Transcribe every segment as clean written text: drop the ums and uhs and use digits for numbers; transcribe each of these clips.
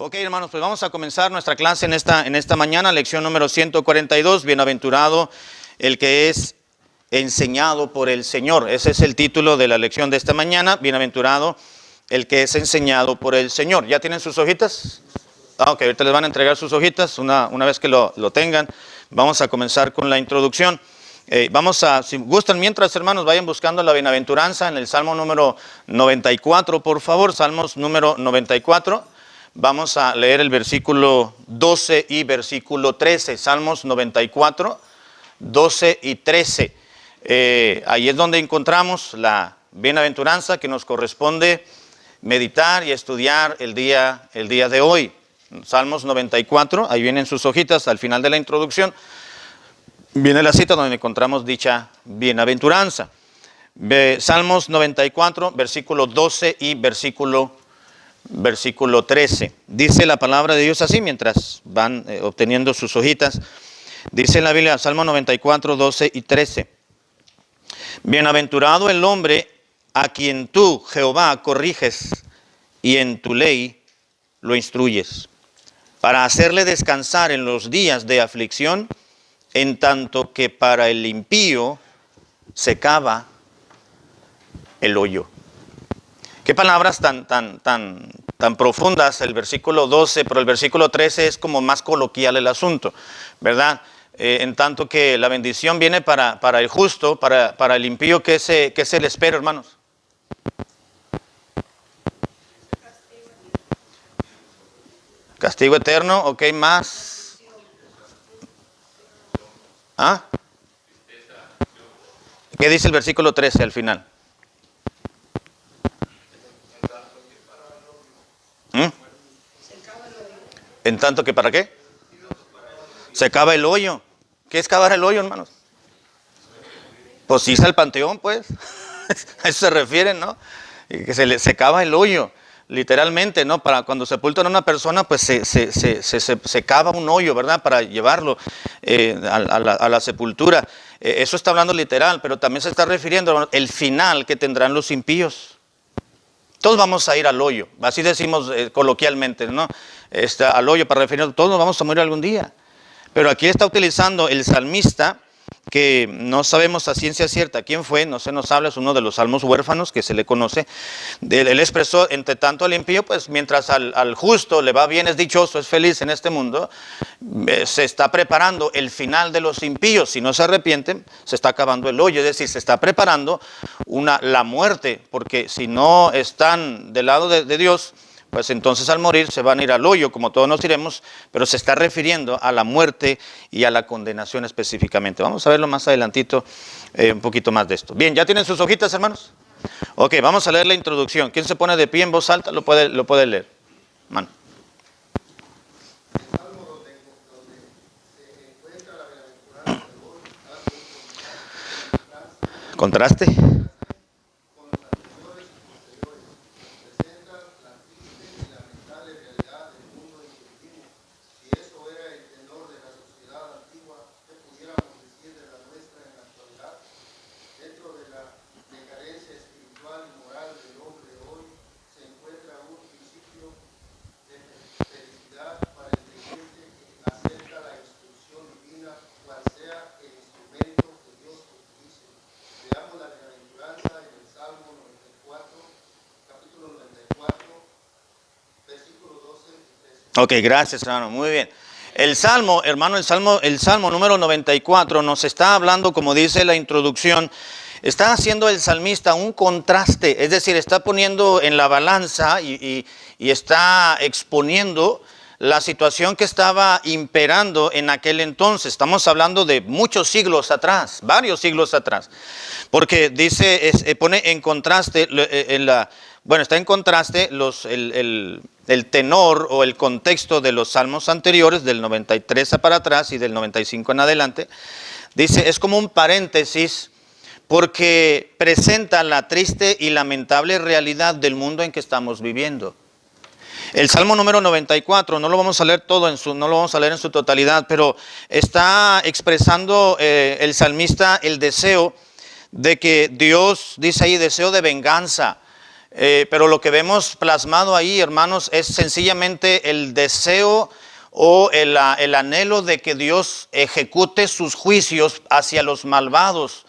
Ok, hermanos, pues vamos a comenzar nuestra clase en esta mañana, lección número 142, bienaventurado el que es enseñado por el Señor. Ese es el título de la lección de esta mañana, bienaventurado el que es enseñado por el Señor. ¿Ya tienen sus hojitas? Ok, ahorita les van a entregar sus hojitas, una vez que lo tengan, vamos a comenzar con la introducción. Si gustan, mientras, hermanos, vayan buscando la bienaventuranza en el Salmo número 94, por favor, Salmos número 94. Vamos a leer el versículo 12 y versículo 13, Salmos 94, 12 y 13. Ahí es donde encontramos la bienaventuranza que nos corresponde meditar y estudiar el día de hoy. Salmos 94, ahí vienen sus hojitas al final de la introducción. Viene la cita donde encontramos dicha bienaventuranza. Salmos 94, versículo 12 y versículo 13. Dice la palabra de Dios así mientras van obteniendo sus hojitas. Dice en la Biblia, Salmo 94, 12 y 13. Bienaventurado el hombre a quien tú, Jehová, corriges y en tu ley lo instruyes, para hacerle descansar en los días de aflicción, en tanto que para el impío se cava el hoyo. Qué palabras tan profundas el versículo 12, pero el versículo 13 es como más coloquial el asunto, ¿verdad? En tanto que la bendición viene para el justo, para el impío, ¿qué se le espera, hermanos? Castigo eterno, ok, más. ¿Ah? ¿Qué dice el versículo 13 al final? En tanto que ¿para qué? Se cava el hoyo. ¿Qué es cavar el hoyo, hermanos? Pues irse al panteón, pues. A eso se refieren, ¿no? Y que se cava el hoyo, literalmente, ¿no? Para cuando sepultan a una persona, pues se cava un hoyo, ¿verdad? Para llevarlo a la sepultura. Eso está hablando literal, pero también se está refiriendo al final que tendrán los impíos. Todos vamos a ir al hoyo, así decimos coloquialmente, ¿no? Al hoyo para referirnos, todos nos vamos a morir algún día. Pero aquí está utilizando el salmista, que no sabemos a ciencia cierta quién fue, no se nos habla, es uno de los salmos huérfanos que se le conoce. Él expresó, entre tanto al impío, pues mientras al justo le va bien, es dichoso, es feliz en este mundo, se está preparando el final de los impíos. Si no se arrepienten, se está acabando el hoyo, es decir, se está preparando la muerte, porque si no están del lado de Dios, pues entonces al morir se van a ir al hoyo, como todos nos iremos, pero se está refiriendo a la muerte y a la condenación específicamente. Vamos a verlo más adelantito, un poquito más de esto. Bien, ¿ya tienen sus hojitas, hermanos? Ok, vamos a leer la introducción. ¿Quién se pone de pie en voz alta? Lo puede leer. Mano. ¿Contraste? Ok, gracias, hermano, muy bien. El Salmo, hermano, el Salmo número 94 nos está hablando, como dice la introducción, está haciendo el salmista un contraste, es decir, está poniendo en la balanza y está exponiendo la situación que estaba imperando en aquel entonces. Estamos hablando de muchos siglos atrás, varios siglos atrás, porque dice, pone en contraste, está en contraste el tenor o el contexto de los salmos anteriores, del 93 para atrás y del 95 en adelante. Dice, es como un paréntesis porque presenta la triste y lamentable realidad del mundo en que estamos viviendo. El Salmo número 94, no lo vamos a leer todo no lo vamos a leer en su totalidad, pero está expresando el salmista el deseo de que Dios, dice ahí, deseo de venganza. Pero lo que vemos plasmado ahí, hermanos, es sencillamente el deseo o el anhelo de que Dios ejecute sus juicios hacia los malvados,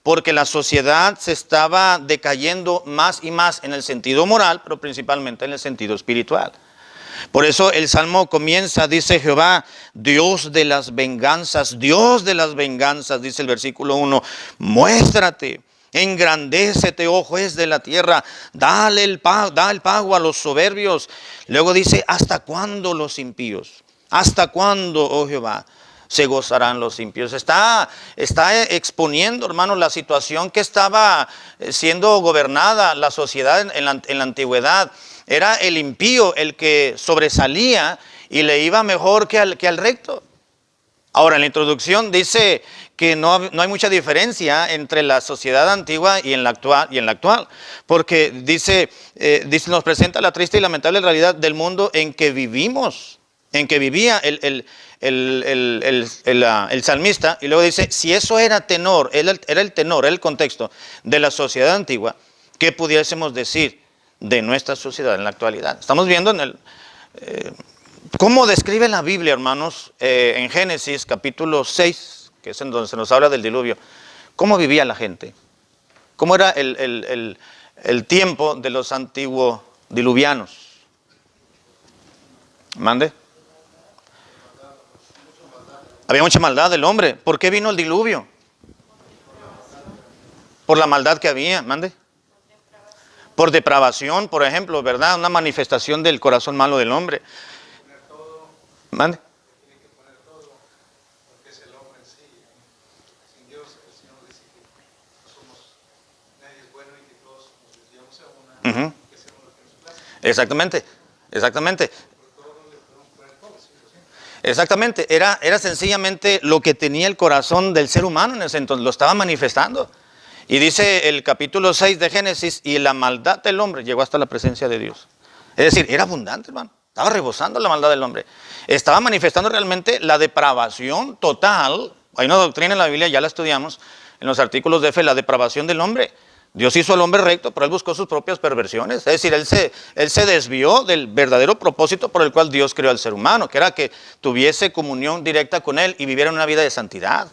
porque la sociedad se estaba decayendo más y más en el sentido moral, pero principalmente en el sentido espiritual. Por eso el Salmo comienza, dice Jehová, Dios de las venganzas, dice el versículo 1, muéstrate, engrandécete, oh juez de la tierra, da el pago a los soberbios. Luego dice, ¿hasta cuándo los impíos? ¿Hasta cuándo, oh Jehová, se gozarán los impíos? Está exponiendo, hermanos, la situación que estaba siendo gobernada la sociedad en la antigüedad. Era el impío el que sobresalía y le iba mejor que al recto. Ahora, en la introducción dice que no hay mucha diferencia entre la sociedad antigua y en la actual, porque dice, nos presenta la triste y lamentable realidad del mundo en que vivimos, en que vivía el salmista, y luego dice, si eso era el contexto de la sociedad antigua, ¿qué pudiésemos decir de nuestra sociedad en la actualidad? Estamos viendo cómo describe la Biblia, hermanos, en Génesis capítulo 6, que es en donde se nos habla del diluvio, cómo vivía la gente, cómo era el tiempo de los antiguos diluvianos. ¿Mande? Había mucha maldad del hombre. ¿Por qué vino el diluvio? Por la maldad que había. ¿Mande? Por depravación, por ejemplo, ¿verdad? Una manifestación del corazón malo del hombre. ¿Mande? Uh-huh. Exactamente. Era sencillamente lo que tenía el corazón del ser humano en ese entonces, lo estaba manifestando. Y dice el capítulo 6 de Génesis, y la maldad del hombre llegó hasta la presencia de Dios. Es decir, era abundante, hermano. Estaba rebosando la maldad del hombre. Estaba manifestando realmente la depravación total. Hay una doctrina en la Biblia, ya la estudiamos, en los artículos de fe, la depravación del hombre. Dios hizo al hombre recto, pero él buscó sus propias perversiones. Es decir, él se desvió del verdadero propósito por el cual Dios creó al ser humano, que era que tuviese comunión directa con él y viviera una vida de santidad.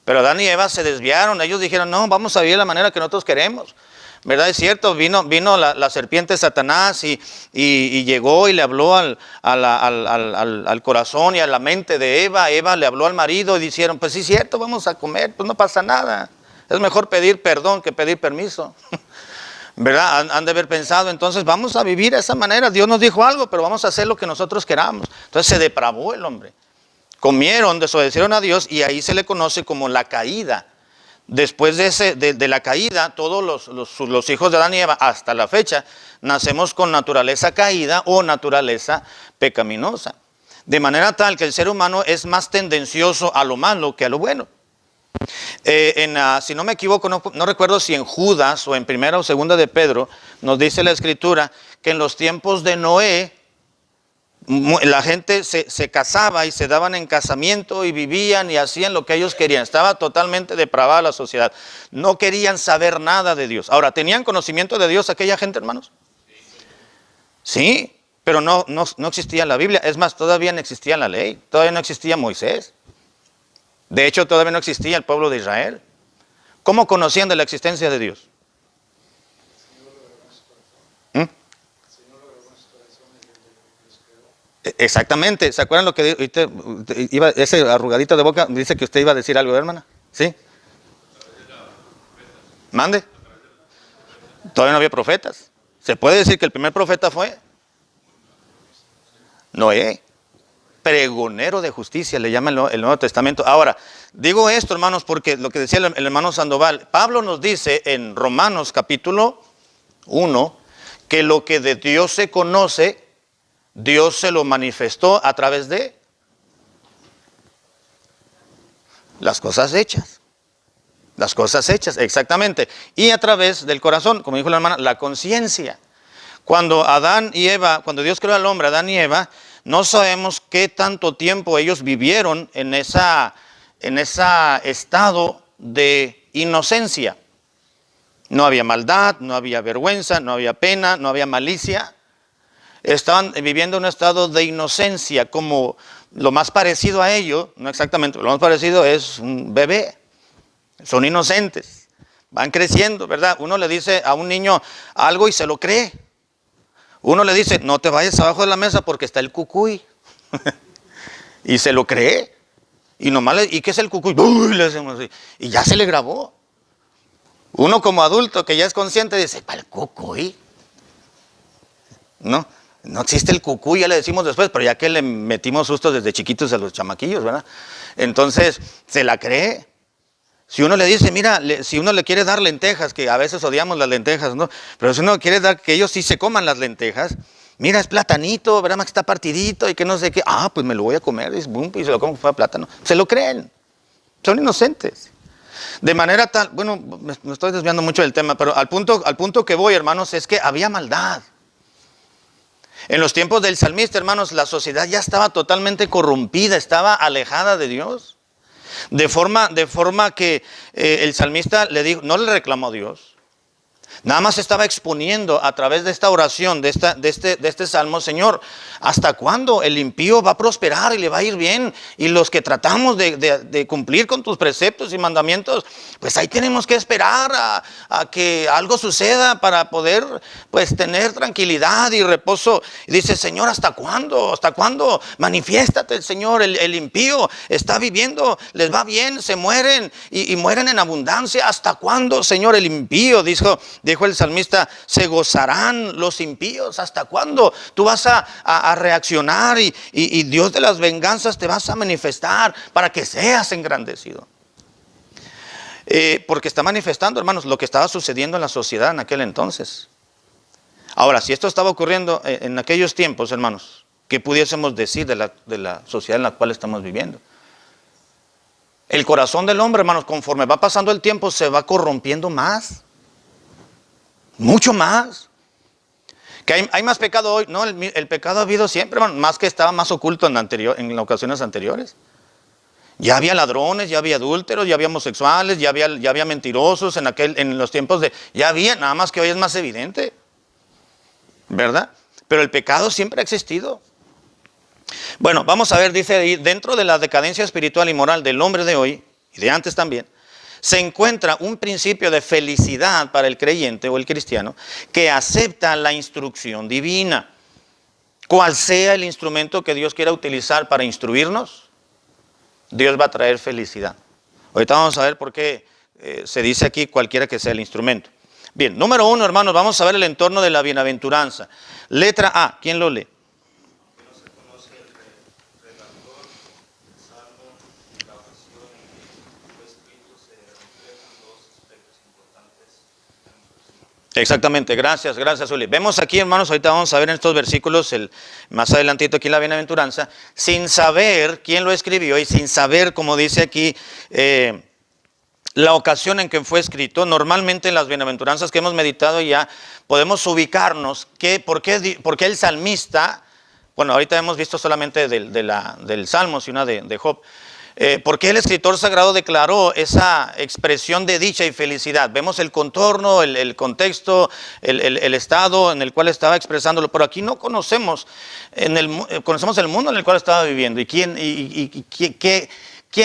Pero Adán y Eva se desviaron. Ellos dijeron, no, vamos a vivir de la manera que nosotros queremos. ¿Verdad? Es cierto, vino la serpiente Satanás y llegó y le habló al corazón y a la mente de Eva. Eva le habló al marido y dijeron, pues sí, es cierto, vamos a comer, pues no pasa nada. Es mejor pedir perdón que pedir permiso. ¿Verdad? Han de haber pensado, entonces vamos a vivir de esa manera. Dios nos dijo algo, pero vamos a hacer lo que nosotros queramos. Entonces se depravó el hombre. Comieron, desobedecieron a Dios y ahí se le conoce como la caída. Después de la caída, todos los hijos de Adán y Eva, hasta la fecha, nacemos con naturaleza caída o naturaleza pecaminosa. De manera tal que el ser humano es más tendencioso a lo malo que a lo bueno. Si no me equivoco, no recuerdo si en Judas o en Primera o Segunda de Pedro, nos dice la Escritura que en los tiempos de Noé, la gente se casaba y se daban en casamiento y vivían y hacían lo que ellos querían. Estaba totalmente depravada la sociedad. No querían saber nada de Dios. Ahora, ¿tenían conocimiento de Dios aquella gente, hermanos? Sí, pero no existía la Biblia. Es más, todavía no existía la ley. Todavía no existía Moisés. De hecho, todavía no existía el pueblo de Israel. ¿Cómo conocían de la existencia de Dios? Exactamente, ¿se acuerdan lo que iba, ese arrugadito de boca dice que usted iba a decir algo, hermana? ¿Sí? Mande. Todavía no había profetas. ¿Se puede decir que el primer profeta fue Noé? Pregonero de justicia, le llama el Nuevo Testamento. Ahora, digo esto, hermanos, porque lo que decía el hermano Sandoval, Pablo nos dice en Romanos capítulo 1, que lo que de Dios se conoce, Dios se lo manifestó a través de las cosas hechas. Las cosas hechas, exactamente. Y a través del corazón, como dijo la hermana, la conciencia. Cuando Dios creó al hombre, Adán y Eva, no sabemos qué tanto tiempo ellos vivieron en ese estado de inocencia. No había maldad, no había vergüenza, no había pena, no había malicia. Estaban viviendo un estado de inocencia, como lo más parecido a ello, no exactamente, lo más parecido es un bebé. Son inocentes, van creciendo, ¿verdad? Uno le dice a un niño algo y se lo cree. Uno le dice, no te vayas abajo de la mesa porque está el cucuy. Y se lo cree. Y nomás ¿y qué es el cucuy? Uy, le hacemos así. Y ya se le grabó. Uno como adulto que ya es consciente dice, ¿para el cucuy? No, no existe el cucuy, ya le decimos después, pero ya que le metimos sustos desde chiquitos a los chamaquillos, ¿verdad? Entonces, se la cree. Si uno le dice, mira, si uno le quiere dar lentejas, que a veces odiamos las lentejas, ¿no? Pero si uno quiere dar que ellos sí se coman las lentejas, mira, es platanito, ¿verdad? Que está partidito y que no sé qué. Ah, pues me lo voy a comer, y se lo como que fue plátano. Se lo creen. Son inocentes. De manera tal, bueno, me estoy desviando mucho del tema, pero al punto que voy, hermanos, es que había maldad. En los tiempos del salmista, hermanos, la sociedad ya estaba totalmente corrompida, estaba alejada de Dios. De forma que el salmista le dijo, no le reclamó a Dios. Nada más estaba exponiendo a través de esta oración, de este salmo, Señor, ¿hasta cuándo el impío va a prosperar y le va a ir bien? Y los que tratamos de cumplir con tus preceptos y mandamientos, pues ahí tenemos que esperar a que algo suceda para poder pues tener tranquilidad y reposo. Y dice, Señor, ¿hasta cuándo? ¿Hasta cuándo? Manifiéstate, Señor, el impío está viviendo, les va bien, se mueren y mueren en abundancia. ¿Hasta cuándo, Señor, el impío? Dijo el salmista, se gozarán los impíos. ¿Hasta cuándo tú vas a reaccionar y Dios de las venganzas te vas a manifestar para que seas engrandecido? Porque está manifestando, hermanos, lo que estaba sucediendo en la sociedad en aquel entonces. Ahora, si esto estaba ocurriendo en aquellos tiempos, hermanos, ¿qué pudiésemos decir de la sociedad en la cual estamos viviendo? El corazón del hombre, hermanos, conforme va pasando el tiempo, se va corrompiendo más. Mucho más. Que hay más pecado hoy. No, el pecado ha habido siempre, hermano, más que estaba más oculto en ocasiones anteriores. Ya había ladrones, ya había adúlteros, ya había homosexuales, ya había mentirosos en los tiempos ya había, nada más que hoy es más evidente, ¿verdad? Pero el pecado siempre ha existido. Bueno, vamos a ver, dice ahí, dentro de la decadencia espiritual y moral del hombre de hoy, y de antes también, se encuentra un principio de felicidad para el creyente o el cristiano que acepta la instrucción divina. Cual sea el instrumento que Dios quiera utilizar para instruirnos, Dios va a traer felicidad. Ahorita vamos a ver por qué se dice aquí cualquiera que sea el instrumento. Bien, número 1, hermanos, vamos a ver el entorno de la bienaventuranza. Letra A, ¿quién lo lee? Exactamente, gracias Uli. Vemos aquí, hermanos, ahorita vamos a ver en estos versículos, más adelantito aquí la bienaventuranza, sin saber quién lo escribió y sin saber, como dice aquí, la ocasión en que fue escrito. Normalmente en las bienaventuranzas que hemos meditado ya podemos ubicarnos por qué el salmista, bueno, ahorita hemos visto solamente del Salmo, sino de Job. ¿Por qué el escritor sagrado declaró esa expresión de dicha y felicidad? Vemos el contorno, el contexto, el estado en el cual estaba expresándolo, pero aquí no conocemos, conocemos el mundo en el cual estaba viviendo y quién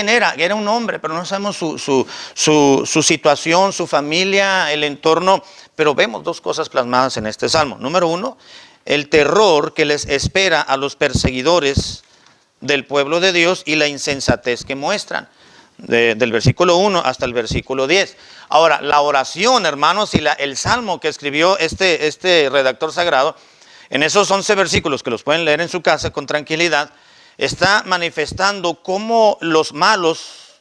era. Era un hombre, pero no sabemos su situación, su familia, el entorno, pero vemos dos cosas plasmadas en este salmo. Número 1, el terror que les espera a los perseguidores del pueblo de Dios y la insensatez que muestran, del versículo 1 hasta el versículo 10. Ahora, la oración, hermanos, y el salmo que escribió este redactor sagrado, en esos 11 versículos que los pueden leer en su casa con tranquilidad, está manifestando cómo los malos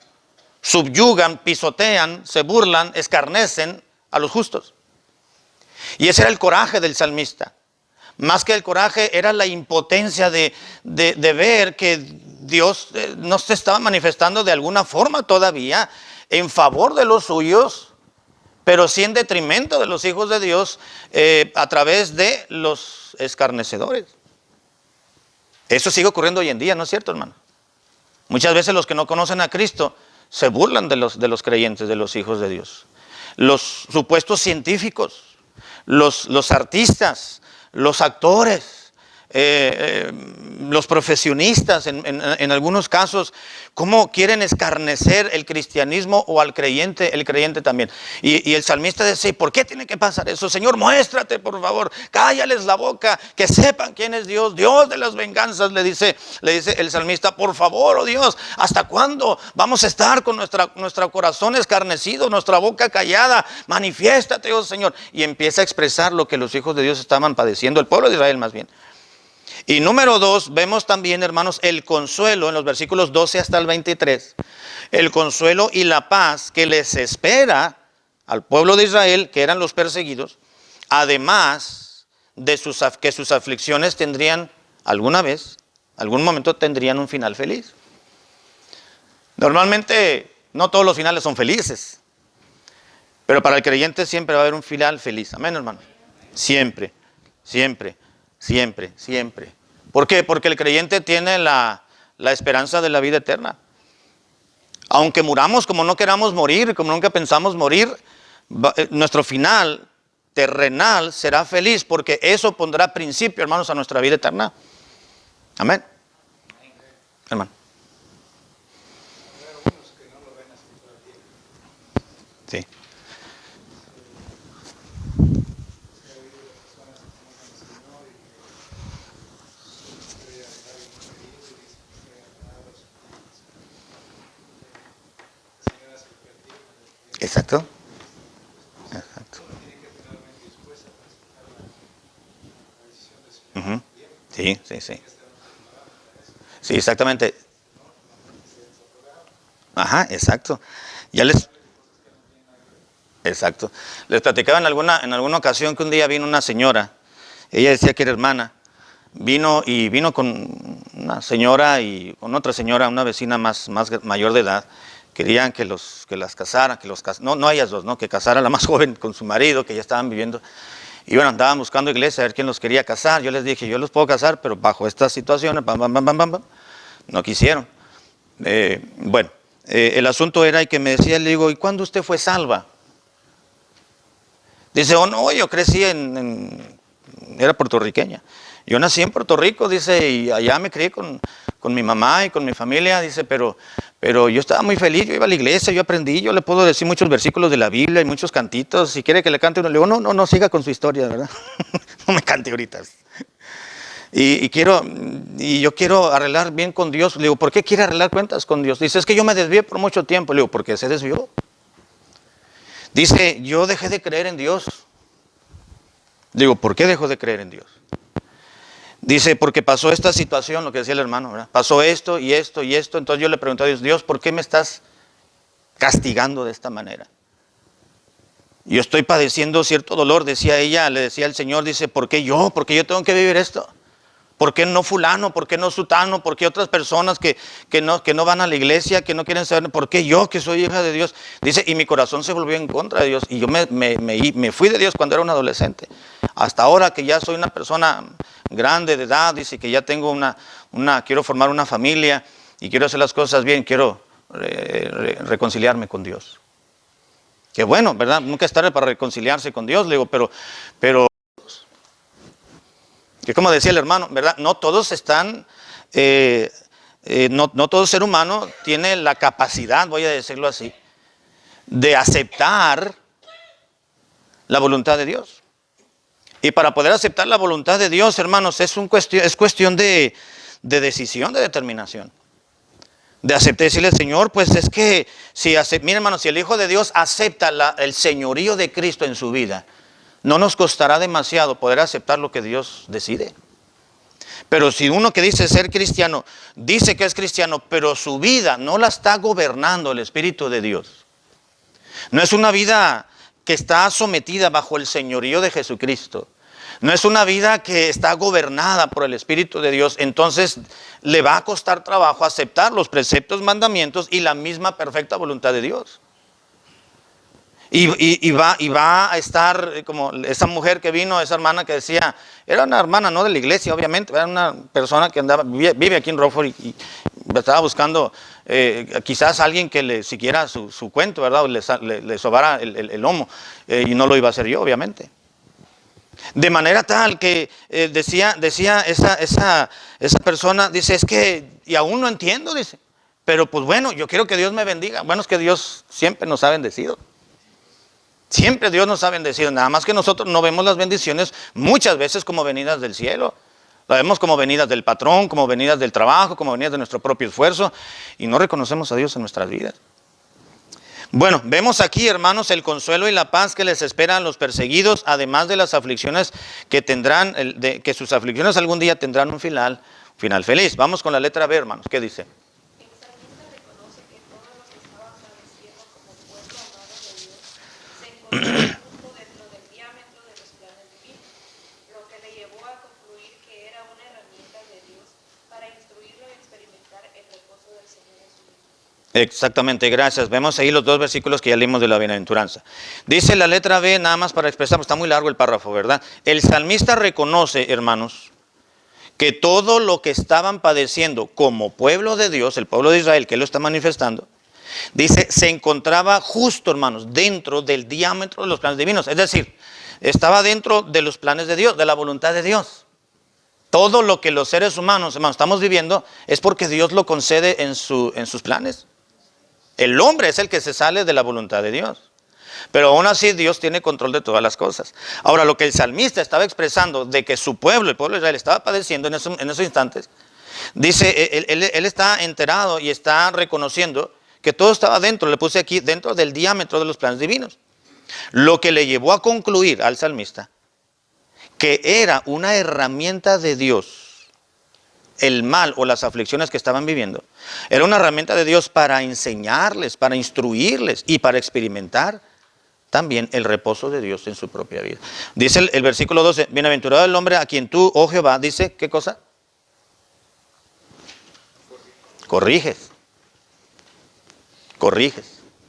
subyugan, pisotean, se burlan, escarnecen a los justos. Y ese era el coraje del salmista. Más que el coraje era la impotencia de ver que Dios no se estaba manifestando de alguna forma todavía en favor de los suyos, pero sí en detrimento de los hijos de Dios a través de los escarnecedores. Eso sigue ocurriendo hoy en día, ¿no es cierto, hermano? Muchas veces los que no conocen a Cristo se burlan de los creyentes, de los hijos de Dios. los supuestos científicos, los artistas, los actores, los profesionistas, en algunos casos, cómo quieren escarnecer el cristianismo o al creyente, el creyente también. Y el salmista dice, ¿por qué tiene que pasar eso? Señor, muéstrate, por favor, cállales la boca, que sepan quién es Dios, Dios de las venganzas, le dice el salmista, por favor, oh Dios, ¿hasta cuándo vamos a estar con nuestro corazón escarnecido, nuestra boca callada? Manifiéstate, oh Señor. Y empieza a expresar lo que los hijos de Dios estaban padeciendo, el pueblo de Israel más bien. Y número 2, vemos también, hermanos, el consuelo en los versículos 12 hasta el 23. El consuelo y la paz que les espera al pueblo de Israel, que eran los perseguidos, además de que sus aflicciones tendrían alguna vez, algún momento tendrían un final feliz. Normalmente no todos los finales son felices, pero para el creyente siempre va a haber un final feliz. Amén, hermano. Siempre, siempre. Siempre, siempre. ¿Por qué? Porque el creyente tiene la esperanza de la vida eterna. Aunque muramos como no queramos morir, como nunca pensamos morir, nuestro final terrenal será feliz, porque eso pondrá principio, hermanos, a nuestra vida eterna. Amén. Hermano. Sí. Exacto. Exacto. Uh-huh. Sí, sí, sí. Sí, exactamente. Ajá, exacto. Ya exacto. Les platicaba en alguna ocasión que un día vino una señora, ella decía que era hermana, vino con una señora y con otra señora, una vecina más mayor de edad. Querían que las casara, no a ellas dos, ¿no? Que casara la más joven con su marido, que ya estaban viviendo. Y bueno, andaban buscando iglesia a ver quién los quería casar. Yo les dije, yo los puedo casar, pero bajo estas situaciones, no quisieron. El asunto era que me decía, le digo, ¿y cuándo usted fue salva? Dice, oh no, yo crecí era puertorriqueña. Yo nací en Puerto Rico, dice, y allá me crié con mi mamá y con mi familia, dice, pero yo estaba muy feliz, yo iba a la iglesia, yo aprendí, yo le puedo decir muchos versículos de la Biblia y muchos cantitos, si quiere que le cante uno, le digo, no, siga con su historia, ¿verdad? No me cante ahorita. Y yo quiero arreglar bien con Dios. Le digo, ¿por qué quiere arreglar cuentas con Dios? Dice, es que yo me desvié por mucho tiempo. Le digo, ¿por qué se desvió? Dice, yo dejé de creer en Dios. Digo, ¿por qué dejó de creer en Dios? Dice, porque pasó esta situación, lo que decía el hermano, ¿verdad? Pasó esto y esto y esto. Entonces yo le pregunté a Dios, Dios, ¿por qué me estás castigando de esta manera? Yo estoy padeciendo cierto dolor, decía ella, le decía al Señor, dice, ¿por qué yo? ¿Por qué yo tengo que vivir esto? ¿Por qué no fulano? ¿Por qué no sutano? ¿Por qué otras personas que no van a la iglesia, que no quieren saber? ¿Por qué yo, que soy hija de Dios? Dice, y mi corazón se volvió en contra de Dios. Y yo me fui de Dios cuando era un adolescente. Hasta ahora que ya soy una persona grande de edad, dice que ya tengo quiero formar una familia y quiero hacer las cosas bien, quiero reconciliarme con Dios. Qué bueno, ¿verdad? Nunca es tarde para reconciliarse con Dios, le digo, pero que como decía el hermano, ¿verdad? No todos están, no todo ser humano tiene la capacidad, voy a decirlo así, de aceptar la voluntad de Dios. Y para poder aceptar la voluntad de Dios, hermanos, es cuestión de decisión, de determinación. De aceptar y decirle, Señor, pues es que, miren, hermanos, si el Hijo de Dios acepta el señorío de Cristo en su vida, no nos costará demasiado poder aceptar lo que Dios decide. Pero si uno que dice ser cristiano, dice que es cristiano, pero su vida no la está gobernando el Espíritu de Dios, no es una vida que está sometida bajo el señorío de Jesucristo, no es una vida que está gobernada por el Espíritu de Dios, entonces le va a costar trabajo aceptar los preceptos, mandamientos y la misma perfecta voluntad de Dios. Y va a estar como esa mujer que vino, esa hermana que decía, era una hermana no de la iglesia, obviamente, era una persona que vive aquí en Rockford y Estaba buscando quizás alguien que le siguiera su cuento, ¿verdad? O le sobara el lomo. Y no lo iba a hacer yo, obviamente. De manera tal que decía esa persona, dice, es que, y aún no entiendo, dice. Pero pues bueno, yo quiero que Dios me bendiga. Bueno, es que Dios siempre nos ha bendecido. Siempre Dios nos ha bendecido. Nada más que nosotros no vemos las bendiciones muchas veces como venidas del cielo. La vemos como venidas del patrón, como venidas del trabajo, como venidas de nuestro propio esfuerzo. Y no reconocemos a Dios en nuestras vidas. Bueno, vemos aquí, hermanos, el consuelo y la paz que les esperan los perseguidos, además de las aflicciones que tendrán, que sus aflicciones algún día tendrán un final feliz. Vamos con la letra B, hermanos. ¿Qué dice? El salmista reconoce que todos los que estaban padeciendo como pueblo amado de Dios se encontraban justo dentro del diámetro de los planes divinos, lo que le llevó a concluir que era una herramienta de Dios para instruirlo y experimentar el reposo del Señor en su vida. Exactamente, gracias. Vemos ahí los dos versículos que ya leímos de la bienaventuranza. Dice la letra B, nada más para expresar, está muy largo el párrafo, ¿verdad? El salmista reconoce, hermanos, que todo lo que estaban padeciendo como pueblo de Dios, el pueblo de Israel, que él lo está manifestando, dice, se encontraba justo, hermanos, dentro del diámetro de los planes divinos. Es decir, estaba dentro de los planes de Dios, de la voluntad de Dios. Todo lo que los seres humanos, hermanos, estamos viviendo es porque Dios lo concede en sus planes. El hombre es el que se sale de la voluntad de Dios. Pero aún así Dios tiene control de todas las cosas. Ahora, lo que el salmista estaba expresando de que su pueblo, el pueblo de Israel, estaba padeciendo en esos instantes, dice, él está enterado y está reconociendo que todo estaba dentro, le puse aquí, dentro del diámetro de los planes divinos. Lo que le llevó a concluir al salmista que era una herramienta de Dios, el mal o las aflicciones que estaban viviendo, era una herramienta de Dios para enseñarles, para instruirles y para experimentar también el reposo de Dios en su propia vida. Dice el versículo 12, bienaventurado el hombre a quien tú, oh Jehová, dice, ¿qué cosa? Corriges.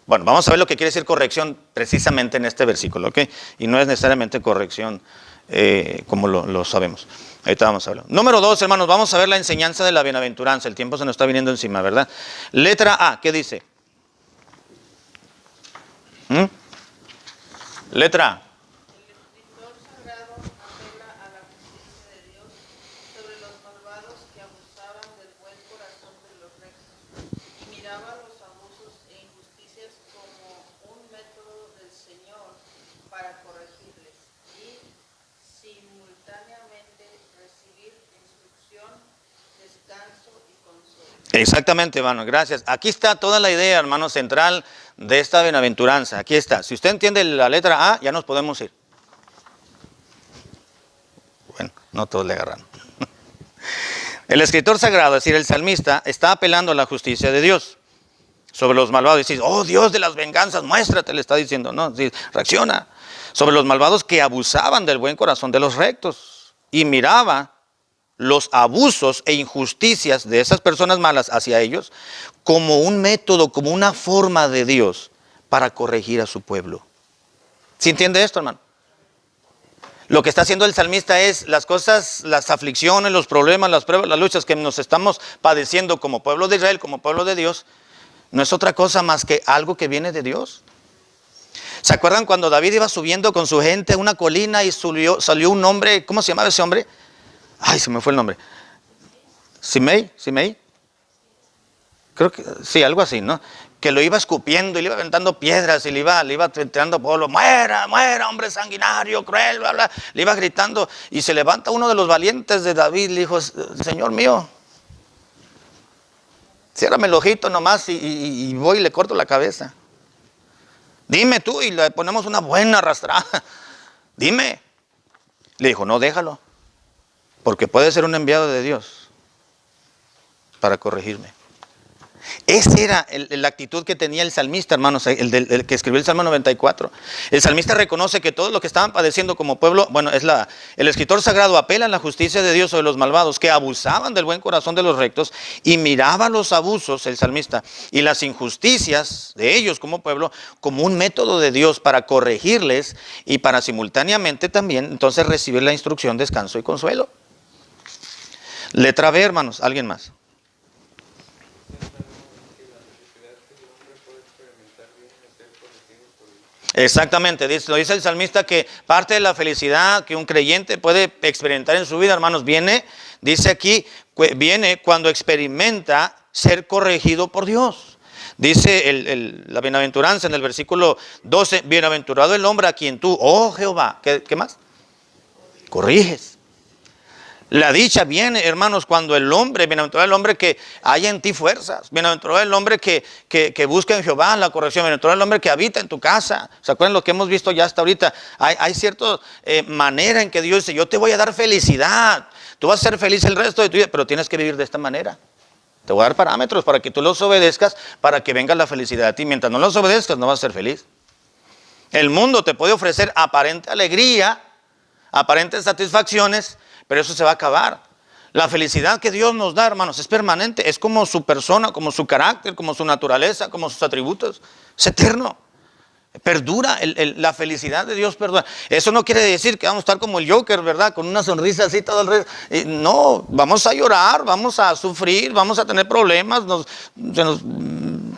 Bueno, vamos a ver lo que quiere decir corrección precisamente en este versículo, ¿ok? Y no es necesariamente corrección como lo sabemos. Ahorita vamos a verlo. Número 2, hermanos, vamos a ver la enseñanza de la bienaventuranza. El tiempo se nos está viniendo encima, ¿verdad? Letra A, ¿qué dice? Letra A. El escritor sagrado apela a la justicia de Dios sobre los malvados que abusaban del buen corazón de los rectos y miraba los abusos e injusticias como un método del Señor para corregirles y simultáneamente recibir instrucción, descanso y consuelo. Exactamente, hermano, gracias. Aquí está toda la idea, hermano, central de esta bienaventuranza. Aquí está. Si usted entiende la letra A, ya nos podemos ir. Bueno, no todos le agarran. El escritor sagrado, es decir, el salmista, está apelando a la justicia de Dios sobre los malvados. Y dice, oh Dios de las venganzas, muéstrate, le está diciendo, no, sí, reacciona. Sobre los malvados que abusaban del buen corazón de los rectos. Y miraba los abusos e injusticias de esas personas malas hacia ellos como un método, como una forma de Dios para corregir a su pueblo. ¿Sí entiende esto, hermano? Lo que está haciendo el salmista es las cosas, las aflicciones, los problemas, las pruebas, las luchas que nos estamos padeciendo como pueblo de Israel, como pueblo de Dios, no es otra cosa más que algo que viene de Dios. ¿Se acuerdan cuando David iba subiendo con su gente a una colina y salió un hombre, ¿cómo se llamaba ese hombre? Ay, se me fue el nombre. ¿Simei? Creo que sí, algo así, ¿no? Que lo iba escupiendo y le iba aventando piedras y le iba tirando polvo. Muera, hombre sanguinario, cruel, bla, bla. Le iba gritando y se levanta uno de los valientes de David y le dijo, Señor mío, ciérrame el ojito nomás y voy y le corto la cabeza. Dime tú y le ponemos una buena arrastrada. Dime. Le dijo, no, déjalo. Porque puede ser un enviado de Dios para corregirme. Esa era la actitud que tenía el salmista, hermanos, el que escribió el Salmo 94. El salmista reconoce que todo lo que estaban padeciendo como pueblo, bueno, el escritor sagrado apela a la justicia de Dios sobre los malvados que abusaban del buen corazón de los rectos y miraba los abusos, el salmista, y las injusticias de ellos como pueblo como un método de Dios para corregirles y para simultáneamente también entonces recibir la instrucción, descanso y consuelo. Letra B, hermanos, ¿alguien más? Exactamente, lo dice el salmista que parte de la felicidad que un creyente puede experimentar en su vida, hermanos, dice aquí, viene cuando experimenta ser corregido por Dios. Dice la bienaventuranza en el versículo 12, bienaventurado el hombre a quien tú, oh Jehová, ¿qué más? Corriges. La dicha viene, hermanos, cuando bienaventurado el hombre que haya en ti fuerzas, bienaventurado el hombre que busca en Jehová la corrección, bienaventurado el hombre que habita en tu casa. ¿Se acuerdan lo que hemos visto ya hasta ahorita? Hay cierta manera en que Dios dice, yo te voy a dar felicidad, tú vas a ser feliz el resto de tu vida, pero tienes que vivir de esta manera. Te voy a dar parámetros para que tú los obedezcas, para que venga la felicidad a ti. Mientras no los obedezcas, no vas a ser feliz. El mundo te puede ofrecer aparente alegría, aparentes satisfacciones, pero eso se va a acabar. La felicidad que Dios nos da, hermanos, es permanente. Es como su persona, como su carácter, como su naturaleza, como sus atributos. Es eterno. Perdura, la felicidad de Dios perdura. Eso no quiere decir que vamos a estar como el Joker, ¿verdad? Con una sonrisa así todo el resto. No, vamos a llorar, vamos a sufrir, vamos a tener problemas. Se nos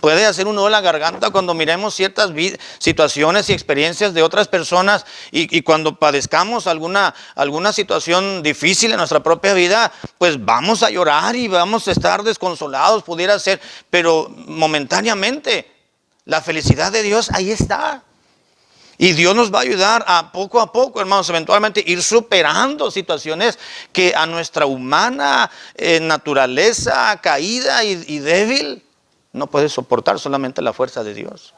puede hacer un nudo en la garganta cuando miremos ciertas situaciones y experiencias de otras personas. Y cuando padezcamos alguna situación difícil en nuestra propia vida, pues vamos a llorar y vamos a estar desconsolados, pudiera ser, pero momentáneamente. La felicidad de Dios ahí está. Y Dios nos va a ayudar a poco, hermanos, eventualmente ir superando situaciones que a nuestra humana naturaleza caída y débil no puede soportar, solamente la fuerza de Dios.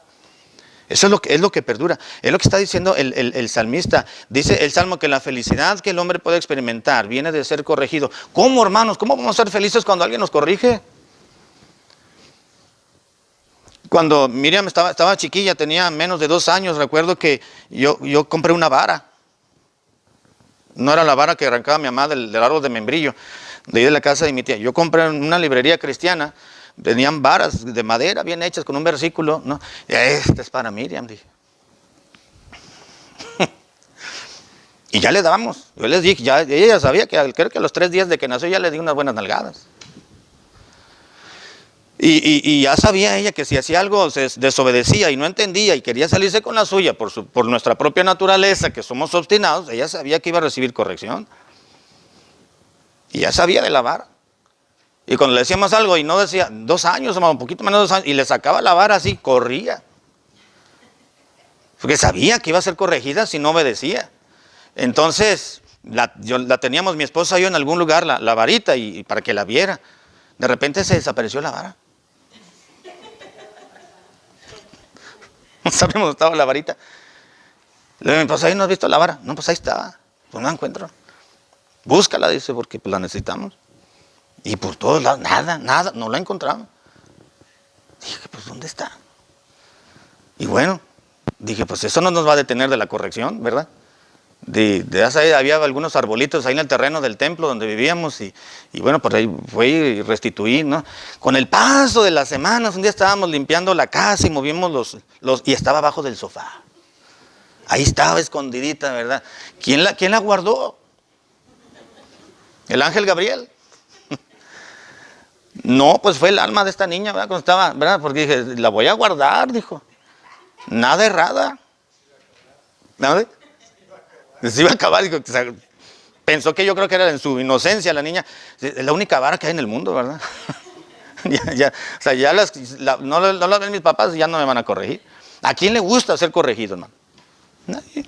Eso es lo que perdura. Es lo que está diciendo el salmista. Dice el salmo que la felicidad que el hombre puede experimentar viene de ser corregido. ¿Cómo, hermanos? ¿Cómo vamos a ser felices cuando alguien nos corrige? Cuando Miriam estaba chiquilla, tenía menos de 2 años, recuerdo que yo compré una vara. No era la vara que arrancaba mi mamá del árbol de membrillo, de ahí de la casa de mi tía. Yo compré en una librería cristiana, venían varas de madera bien hechas con un versículo, ¿no? Y este es para Miriam, dije. Y ya le damos. Yo les dije, ella ya sabía que creo que a los 3 días de que nació ya le di unas buenas nalgadas. Y ya sabía ella que si hacía algo se desobedecía y no entendía y quería salirse con la suya por nuestra propia naturaleza, que somos obstinados, ella sabía que iba a recibir corrección. Y ya sabía de la vara. Y cuando le decíamos algo y no decía, 2 años, un poquito menos de 2 años, y le sacaba la vara así, corría. Porque sabía que iba a ser corregida si no obedecía. Entonces, la teníamos mi esposa y yo en algún lugar, la varita, y para que la viera. De repente se desapareció la vara. No sabemos dónde estaba la varita. Le digo, pues ahí no has visto la vara. No, pues ahí estaba. Pues no la encuentro. Búscala, dice, porque pues la necesitamos. Y por todos lados, nada, no la encontramos. Dije, pues ¿dónde está? Y bueno, dije, pues eso no nos va a detener de la corrección, ¿verdad? Había algunos arbolitos ahí en el terreno del templo donde vivíamos y bueno, por ahí fue y restituí, ¿no? Con el paso de las semanas, un día estábamos limpiando la casa y movimos y estaba abajo del sofá. Ahí estaba escondidita, ¿verdad? ¿Quién la guardó? El ángel Gabriel. No, pues fue el alma de esta niña, ¿verdad? Cuando estaba, ¿verdad? Porque dije, la voy a guardar, dijo. Nada errada. ¿Nada? Se iba a acabar, dijo, o sea, pensó que yo creo que era en su inocencia la niña. Es la única vara que hay en el mundo, ¿verdad? O sea, ya no las ven mis papás y ya no me van a corregir. ¿A quién le gusta ser corregido, hermano? Nadie.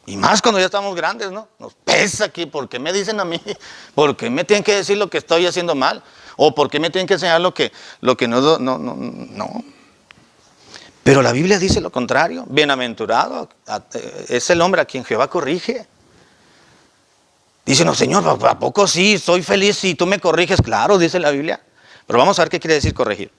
Y más cuando ya estamos grandes, ¿no? Nos pesa aquí, ¿por qué me dicen a mí? ¿Por qué me tienen que decir lo que estoy haciendo mal? ¿O por qué me tienen que enseñar lo que no? Pero la Biblia dice lo contrario. Bienaventurado es el hombre a quien Jehová corrige. Dice, no, Señor, ¿a poco sí? Soy feliz si tú me corriges. Claro, dice la Biblia. Pero vamos a ver qué quiere decir corregir.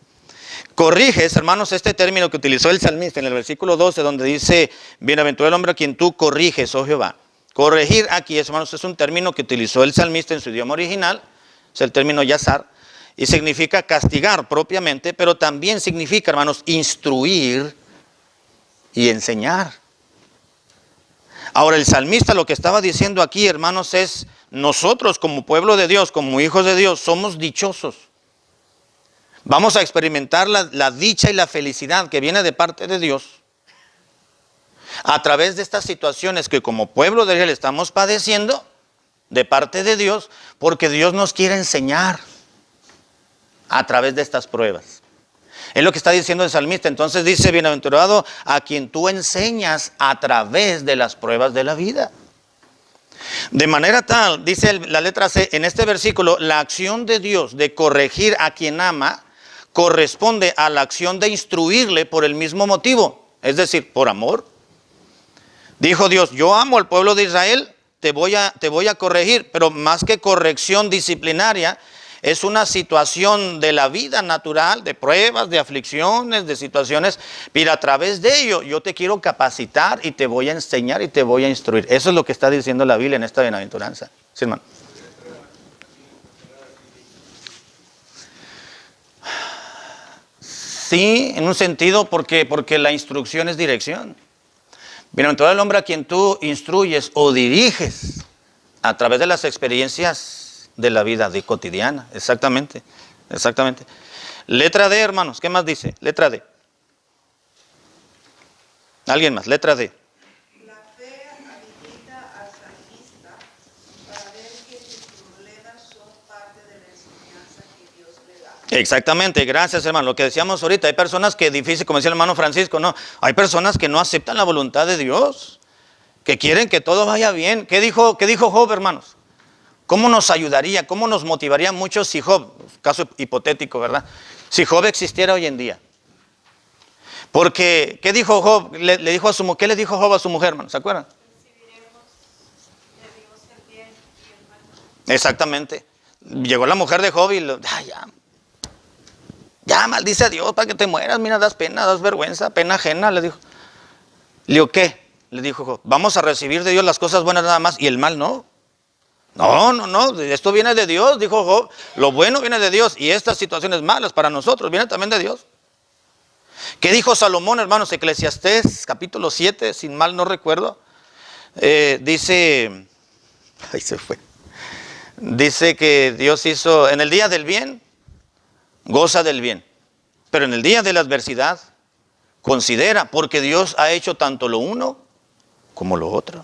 Corriges, hermanos, este término que utilizó el salmista en el versículo 12, donde dice, bienaventurado el hombre a quien tú corriges, oh Jehová. Corregir aquí, hermanos, es un término que utilizó el salmista en su idioma original. Es el término yazar. Y significa castigar propiamente, pero también significa, hermanos, instruir y enseñar. Ahora, el salmista lo que estaba diciendo aquí, hermanos, es nosotros como pueblo de Dios, como hijos de Dios, somos dichosos. Vamos a experimentar la dicha y la felicidad que viene de parte de Dios. A través de estas situaciones que como pueblo de Israel estamos padeciendo de parte de Dios, porque Dios nos quiere enseñar a través de estas pruebas. Es lo que está diciendo el salmista. Entonces dice, bienaventurado a quien tú enseñas a través de las pruebas de la vida. De manera tal, dice la letra C, en este versículo, la acción de Dios de corregir a quien ama corresponde a la acción de instruirle por el mismo motivo, es decir, por amor. Dijo Dios, yo amo al pueblo de Israel, te voy a corregir, pero más que corrección disciplinaria, es una situación de la vida natural, de pruebas, de aflicciones, de situaciones, pero a través de ello yo te quiero capacitar y te voy a enseñar y te voy a instruir. Eso es lo que está diciendo la Biblia en esta bienaventuranza. Sí, hermano. Sí, en un sentido porque la instrucción es dirección. Bienaventurado el hombre a quien tú instruyes o diriges a través de las experiencias de la vida cotidiana. Exactamente, exactamente. Letra D, hermanos, ¿qué más dice? Letra D. ¿Alguien más? Letra D. La fe habilita al salmista para ver que sus problemas son parte de la enseñanza que Dios le da. Exactamente, gracias, hermano. Lo que decíamos ahorita, hay personas que difícil, como decía el hermano Francisco, no, hay personas que no aceptan la voluntad de Dios, que quieren que todo vaya bien. ¿Qué dijo Job, hermanos? ¿Cómo nos ayudaría, cómo nos motivaría mucho si Job, caso hipotético, ¿verdad? Si Job existiera hoy en día. Porque, ¿qué dijo Job? ¿Qué le dijo Job a su mujer, hermano? ¿Se acuerdan? Recibiremos de Dios el bien y el mal. Exactamente. Llegó la mujer de Job y ya maldice a Dios para que te mueras, mira, das pena, das vergüenza, pena ajena, le dijo. Le digo, ¿qué? Le dijo Job, vamos a recibir de Dios las cosas buenas nada más y el mal no. No, esto viene de Dios, dijo Job, lo bueno viene de Dios y estas situaciones malas para nosotros vienen también de Dios. ¿Qué dijo Salomón, hermanos? Eclesiastés, capítulo 7, sin mal no recuerdo, dice, ahí se fue, dice que Dios hizo, en el día del bien, goza del bien, pero en el día de la adversidad, considera, porque Dios ha hecho tanto lo uno como lo otro.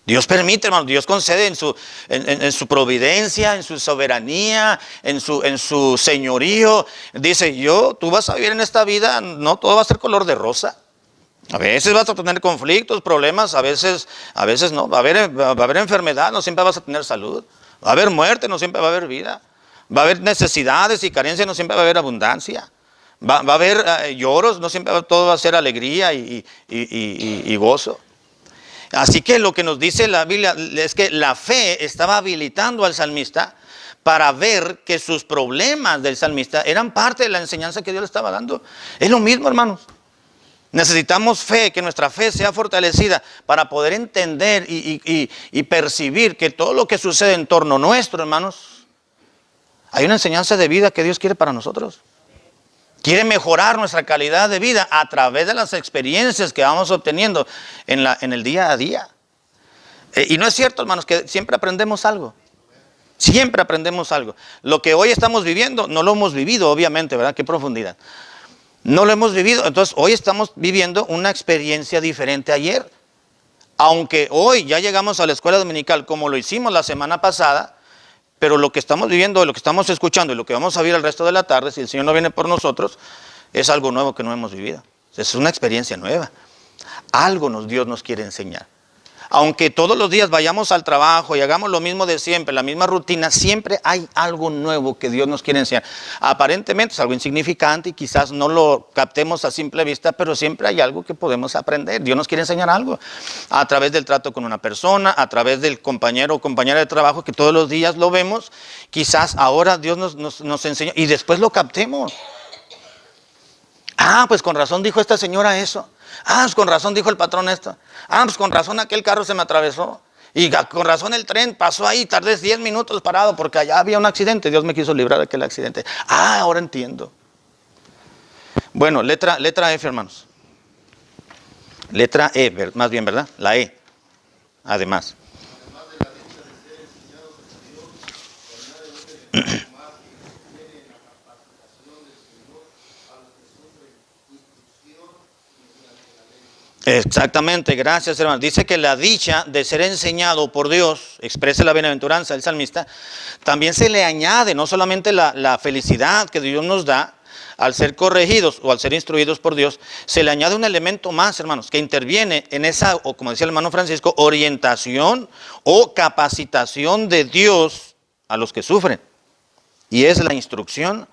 Dios permite, hermano, Dios concede en su providencia, en su soberanía, en su señorío. Dice, tú vas a vivir en esta vida, no todo va a ser color de rosa. A veces vas a tener conflictos, problemas, a veces no. Va a haber enfermedad, no siempre vas a tener salud. Va a haber muerte, no siempre va a haber vida. Va a haber necesidades y carencias, no siempre va a haber abundancia. Va a haber lloros, no siempre todo va a ser alegría y gozo. Así que lo que nos dice la Biblia es que la fe estaba habilitando al salmista para ver que sus problemas del salmista eran parte de la enseñanza que Dios le estaba dando. Es lo mismo, hermanos. Necesitamos fe, que nuestra fe sea fortalecida para poder entender y percibir que todo lo que sucede en torno nuestro, hermanos, hay una enseñanza de vida que Dios quiere para nosotros. Quiere mejorar nuestra calidad de vida a través de las experiencias que vamos obteniendo en el día a día. Y no es cierto, hermanos, que siempre aprendemos algo. Siempre aprendemos algo. Lo que hoy estamos viviendo, no lo hemos vivido, obviamente, ¿verdad? Qué profundidad. No lo hemos vivido. Entonces, hoy estamos viviendo una experiencia diferente a ayer. Aunque hoy ya llegamos a la escuela dominical como lo hicimos la semana pasada, pero lo que estamos viviendo, lo que estamos escuchando y lo que vamos a vivir el resto de la tarde, si el Señor no viene por nosotros, es algo nuevo que no hemos vivido. Es una experiencia nueva. Algo Dios nos quiere enseñar. Aunque todos los días vayamos al trabajo y hagamos lo mismo de siempre, la misma rutina, siempre hay algo nuevo que Dios nos quiere enseñar. Aparentemente es algo insignificante y quizás no lo captemos a simple vista, pero siempre hay algo que podemos aprender. Dios nos quiere enseñar algo a través del trato con una persona, a través del compañero o compañera de trabajo que todos los días lo vemos. Quizás ahora Dios nos enseña y después lo captemos. Pues con razón dijo esta señora eso. Pues con razón dijo el patrón esto. Pues con razón aquel carro se me atravesó. Y con razón el tren pasó ahí, tardé 10 minutos parado porque allá había un accidente. Dios me quiso librar de aquel accidente. Ahora entiendo. Bueno, letra F, hermanos. Letra E, más bien, ¿verdad? La E. Además. Exactamente, gracias hermano. Dice que la dicha de ser enseñado por Dios, expresa la bienaventuranza del salmista, también se le añade no solamente la felicidad que Dios nos da al ser corregidos o al ser instruidos por Dios, se le añade un elemento más, hermanos, que interviene en esa, o como decía el hermano Francisco, orientación o capacitación de Dios a los que sufren. Y es la instrucción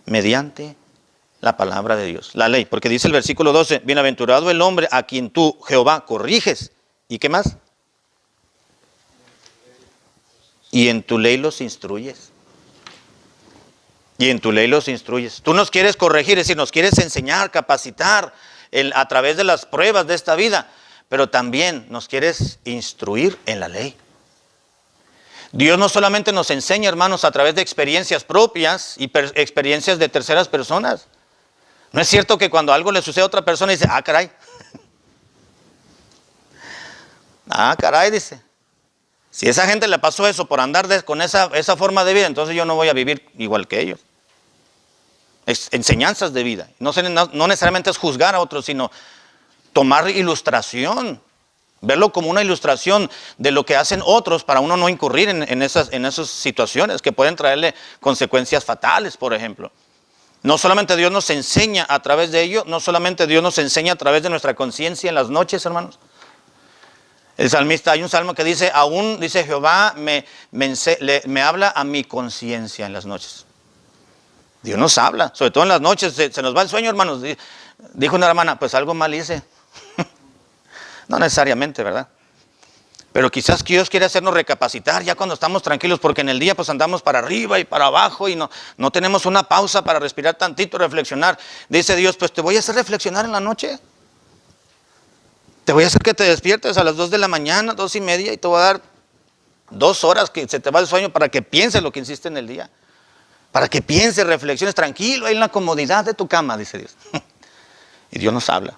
mediante la palabra de Dios, la ley. Porque dice el versículo 12, bienaventurado el hombre a quien tú, Jehová, corriges. ¿Y qué más? Y en tu ley los instruyes. Y en tu ley los instruyes. Tú nos quieres corregir, es decir, nos quieres enseñar, capacitar a través de las pruebas de esta vida, pero también nos quieres instruir en la ley. Dios no solamente nos enseña, hermanos, a través de experiencias propias y experiencias de terceras personas. No es cierto que cuando algo le sucede a otra persona dice, ah, caray. Ah, caray, dice. Si esa gente le pasó eso por andar con esa forma de vida, entonces yo no voy a vivir igual que ellos. Es enseñanzas de vida. No necesariamente es juzgar a otros, sino tomar ilustración. Verlo como una ilustración de lo que hacen otros para uno no incurrir en esas situaciones que pueden traerle consecuencias fatales, por ejemplo. No solamente Dios nos enseña a través de ello, no solamente Dios nos enseña a través de nuestra conciencia en las noches, hermanos. El salmista, hay un salmo que dice, aún, dice Jehová, me habla a mi conciencia en las noches. Dios nos habla, sobre todo en las noches, se nos va el sueño, hermanos. Dijo una hermana, pues algo mal hice. No necesariamente, ¿verdad? Pero quizás Dios quiere hacernos recapacitar ya cuando estamos tranquilos, porque en el día pues andamos para arriba y para abajo y no tenemos una pausa para respirar tantito, reflexionar. Dice Dios, pues te voy a hacer reflexionar en la noche. Te voy a hacer que te despiertes a las 2 de la mañana, 2:30, y te voy a dar 2 horas que se te va el sueño para que pienses lo que hiciste en el día. Para que pienses, reflexiones tranquilo ahí en la comodidad de tu cama, dice Dios. Y Dios nos habla,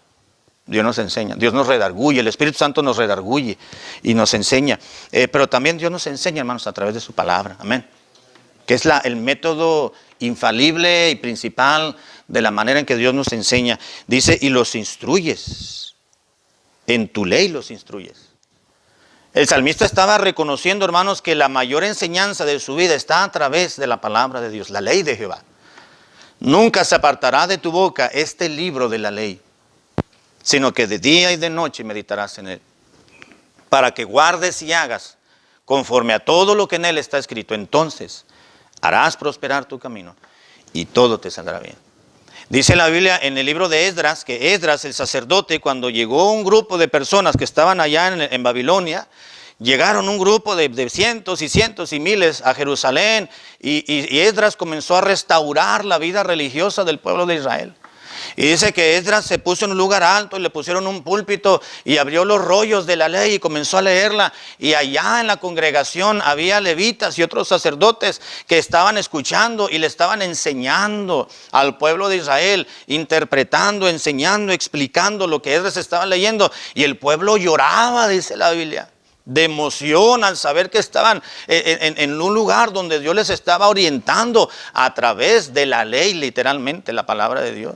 Dios nos enseña, Dios nos redarguye, el Espíritu Santo nos redarguye y nos enseña. Pero también Dios nos enseña, hermanos, a través de su palabra, amén. Que es el método infalible y principal de la manera en que Dios nos enseña. Dice, y los instruyes. En tu ley los instruyes. El salmista estaba reconociendo, hermanos, que la mayor enseñanza de su vida está a través de la palabra de Dios, la ley de Jehová. Nunca se apartará de tu boca este libro de la ley, sino que de día y de noche meditarás en él, para que guardes y hagas conforme a todo lo que en él está escrito. Entonces harás prosperar tu camino y todo te saldrá bien. Dice la Biblia en el libro de Esdras, que Esdras, el sacerdote, cuando llegó un grupo de personas que estaban allá en Babilonia, llegaron un grupo de cientos y cientos y miles a Jerusalén, y Esdras comenzó a restaurar la vida religiosa del pueblo de Israel. Y dice que Esdras se puso en un lugar alto y le pusieron un púlpito y abrió los rollos de la ley y comenzó a leerla. Y allá en la congregación había levitas y otros sacerdotes que estaban escuchando y le estaban enseñando al pueblo de Israel, interpretando, enseñando, explicando lo que Esdras estaba leyendo. Y el pueblo lloraba, dice la Biblia, de emoción al saber que estaban en un lugar donde Dios les estaba orientando a través de la ley, literalmente, la palabra de Dios.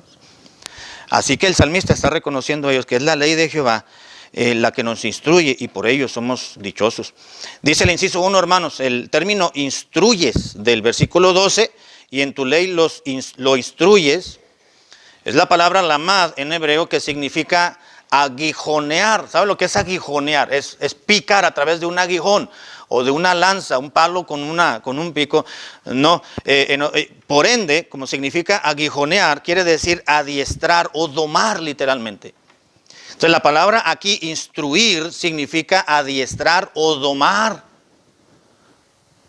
Así que el salmista está reconociendo a ellos que es la ley de Jehová la que nos instruye, y por ello somos dichosos. Dice el inciso 1, hermanos, el término instruyes del versículo 12, y en tu ley lo instruyes, es la palabra lamad en hebreo, que significa aguijonear. ¿Sabe lo que es aguijonear? Es picar a través de un aguijón o de una lanza, un palo con un pico. Por ende, como significa aguijonear, quiere decir adiestrar o domar, literalmente. Entonces la palabra aquí instruir significa adiestrar o domar.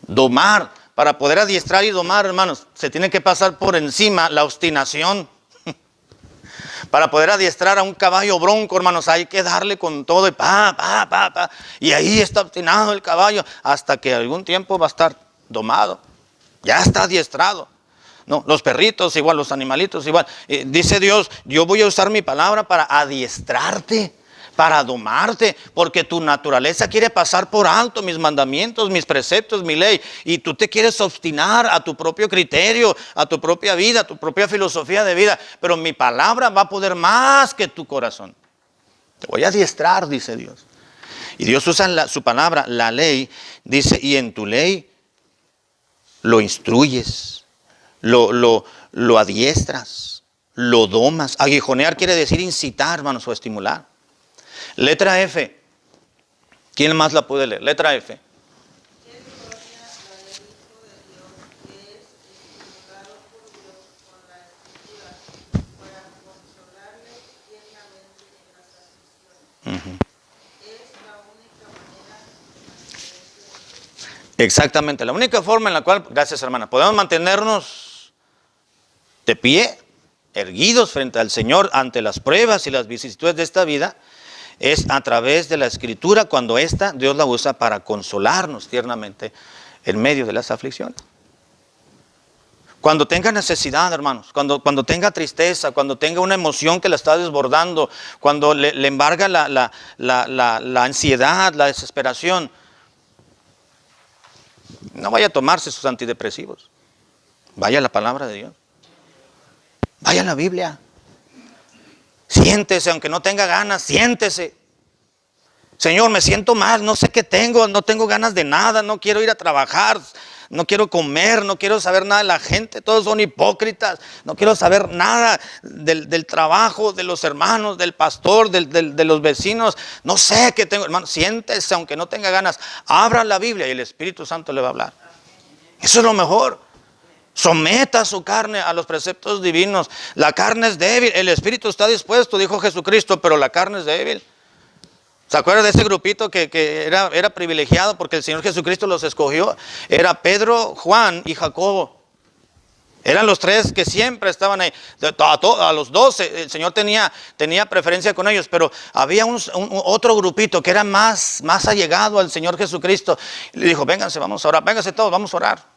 Domar. Para poder adiestrar y domar, hermanos, se tiene que pasar por encima la obstinación. Para poder adiestrar a un caballo bronco, hermanos, hay que darle con todo y y ahí está obstinado el caballo hasta que algún tiempo va a estar domado. Ya está adiestrado. No, los perritos igual, los animalitos igual. Dice Dios, yo voy a usar mi palabra para adiestrarte, para domarte, porque tu naturaleza quiere pasar por alto mis mandamientos, mis preceptos, mi ley, y tú te quieres obstinar a tu propio criterio, a tu propia vida, a tu propia filosofía de vida, pero mi palabra va a poder más que tu corazón. Te voy a adiestrar, dice Dios. Y Dios usa su palabra, la ley, dice, y en tu ley lo instruyes, lo adiestras, lo domas. Aguijonear quiere decir incitar, hermanos, o estimular. Letra F. ¿Quién más la puede leer? Letra F. Exactamente, la única forma en la cual, gracias hermana, podemos mantenernos de pie, erguidos frente al Señor ante las pruebas y las vicisitudes de esta vida, es a través de la Escritura, cuando esta Dios la usa para consolarnos tiernamente en medio de las aflicciones. Cuando tenga necesidad, hermanos, cuando tenga tristeza, cuando tenga una emoción que la está desbordando, cuando le embarga la ansiedad, la desesperación, no vaya a tomarse sus antidepresivos. Vaya a la palabra de Dios. Vaya a la Biblia. Siéntese, aunque no tenga ganas, siéntese. Señor, me siento mal, no sé qué tengo, no tengo ganas de nada, no quiero ir a trabajar, no quiero comer, no quiero saber nada de la gente, todos son hipócritas, no quiero saber nada del trabajo, de los hermanos, del pastor, de los vecinos, no sé qué tengo, hermano, siéntese aunque no tenga ganas, abra la Biblia y el Espíritu Santo le va a hablar. Eso es lo mejor. Someta su carne a los preceptos divinos. La carne es débil, el Espíritu está dispuesto, dijo Jesucristo, pero la carne es débil. ¿Se acuerdan de ese grupito que era privilegiado porque el Señor Jesucristo los escogió? Era Pedro, Juan y Jacobo. Eran los tres que siempre estaban ahí. A los 12 el Señor tenía preferencia con ellos, pero había otro grupito que era más allegado al Señor Jesucristo. Y le dijo, vénganse, vamos a orar, vénganse todos, vamos a orar.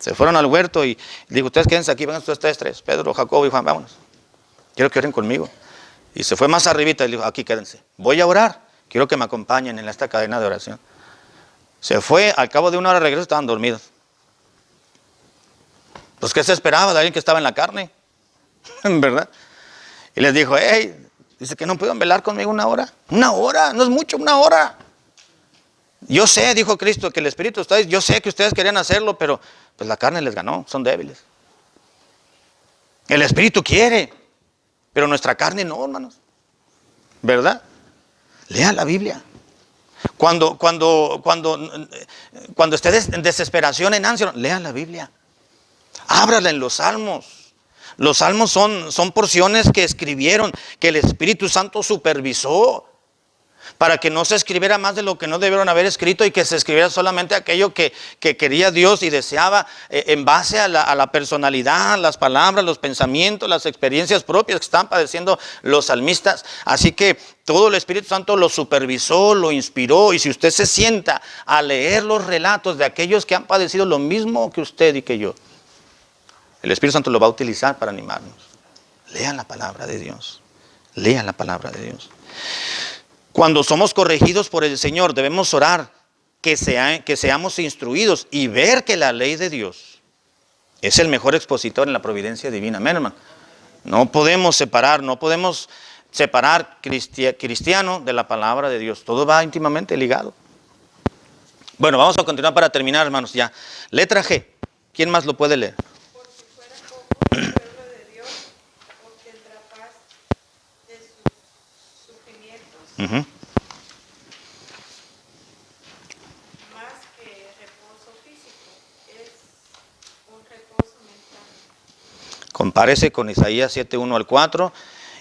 Se fueron al huerto y le dijo, ustedes quédense aquí, vénganse ustedes tres, Pedro, Jacobo y Juan, vámonos. Quiero que oren conmigo. Y se fue más arribita y le dijo, aquí quédense, voy a orar, quiero que me acompañen en esta cadena de oración. Se fue, al cabo de una hora regresó, estaban dormidos. Pues ¿qué se esperaba de alguien que estaba en la carne? ¿Verdad? Y les dijo, hey, dice que no pueden velar conmigo una hora. Una hora, no es mucho, una hora. Yo sé, dijo Cristo, que el Espíritu está, yo sé que ustedes querían hacerlo, pero pues la carne les ganó, son débiles. El Espíritu quiere, pero nuestra carne no, hermanos. ¿Verdad? Lea la Biblia. Cuando esté en desesperación, en ansia, lea la Biblia. Ábrala en los salmos. Los salmos son porciones que escribieron, que el Espíritu Santo supervisó, para que no se escribiera más de lo que no debieron haber escrito y que se escribiera solamente aquello que quería Dios y deseaba en base a la personalidad, las palabras, los pensamientos, las experiencias propias que estaban padeciendo los salmistas. Así que todo el Espíritu Santo lo supervisó, lo inspiró, y si usted se sienta a leer los relatos de aquellos que han padecido lo mismo que usted y que yo, el Espíritu Santo lo va a utilizar para animarnos. Lea la palabra de Dios. Lea la palabra de Dios. Cuando somos corregidos por el Señor, debemos orar que seamos instruidos y ver que la ley de Dios es el mejor expositor en la providencia divina. Amén, hermano. No podemos separar cristiano de la palabra de Dios. Todo va íntimamente ligado. Bueno, vamos a continuar para terminar, hermanos, ya. Letra G. ¿Quién más lo puede leer? Por si fuera poco, el pueblo de Dios obtendrá paz de sus sufrimientos, más que reposo físico, es un reposo mental. Compárese con Isaías 7, 1 al 4.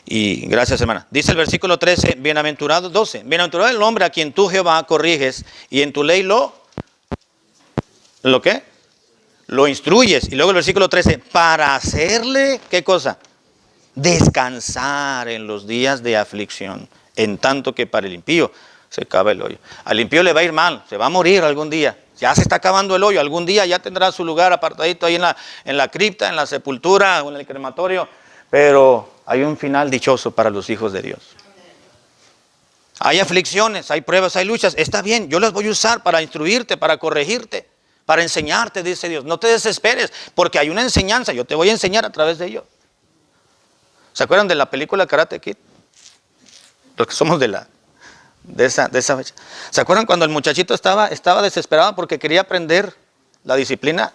Y gracias, hermana. Dice el versículo 13, bienaventurado 12. Bienaventurado el hombre a quien tú, Jehová, corriges y en tu ley ¿lo qué? Lo instruyes. Y luego el versículo 13, para hacerle, ¿qué cosa? Descansar en los días de aflicción, en tanto que para el impío se acaba el hoyo. Al impío le va a ir mal, se va a morir algún día. Ya se está acabando el hoyo, algún día ya tendrá su lugar apartadito ahí en la cripta, en la sepultura o en el crematorio. Pero hay un final dichoso para los hijos de Dios. Hay aflicciones, hay pruebas, hay luchas. Está bien, yo las voy a usar para instruirte, para corregirte, para enseñarte, dice Dios. No te desesperes, porque hay una enseñanza. Yo te voy a enseñar a través de ello. ¿Se acuerdan de la película Karate Kid? los que somos de esa fecha. ¿Se acuerdan cuando el muchachito estaba desesperado porque quería aprender la disciplina?